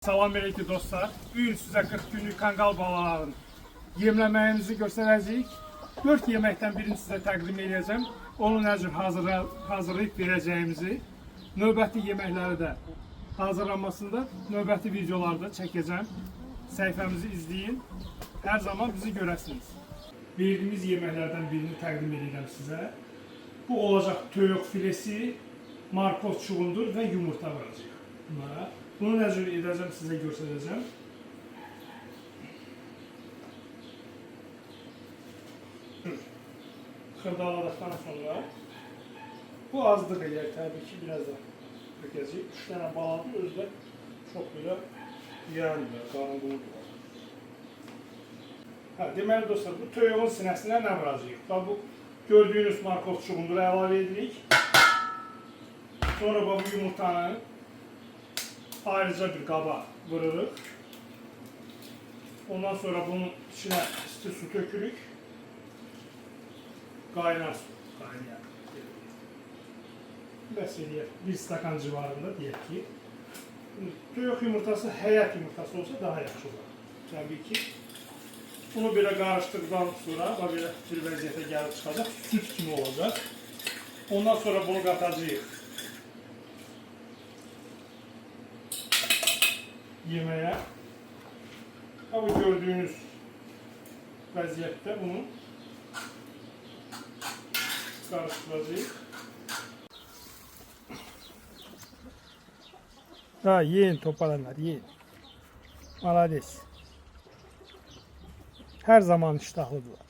Salam aleyküm dostlar. Bugün size 40 günlük kangal balalarının yemləməyimizi göstərəcəyik. 4 yeməkdən birini sizə təqdim edəcəm. Onun nə cür hazırlayıb verəcəyimizi, növbəti yeməkləri də hazırlanmasında növbəti videolarda çəkəcəm. Səhifəmizi izləyin. Hər zaman bizi görəsiniz. Verdiyimiz yeməklərdən birini təqdim edəcəm sizə. Bu olacaq toyuq filesi, markov çuğundur və yumurta vuracaq bunlara. Bunu nə cür edəcəm sizə göstərəcəm. Xırdaladıqdan sonra bu azlıq eləyək, təbii ki, biraz da dökəcəyik. 3 dənə baladır, özü də çox belə yiyəndir, qarınquludur. Deməli dostlar, bu toyuğun sinəsinə nə vuracağıq? Bu gördüyünüz markov çuğunduru əlavə edirik. Sonra bu yumurtanı ayrıca bir qaba vururuq. Ondan sonra bunun içine isti su tökürük. Qaynar su. Qaynar. Bəs eləyək. 1 stakan civarında deyək ki. Toyuq yumurtası həyat yumurtası olsa daha yaxşı olur. Təbii ki. Bunu belə qarışdıqdan sonra belə bir vəziyyətə gəlib çıxacaq. Süt kimi olacaq. Ondan sonra bunu qatacağıq yemeğe. Bu gördüğünüz vaziyette bunu karıştıracağız. Yiyin topalanlar, yiyin. Malades. Her zaman iştahlıdırlar.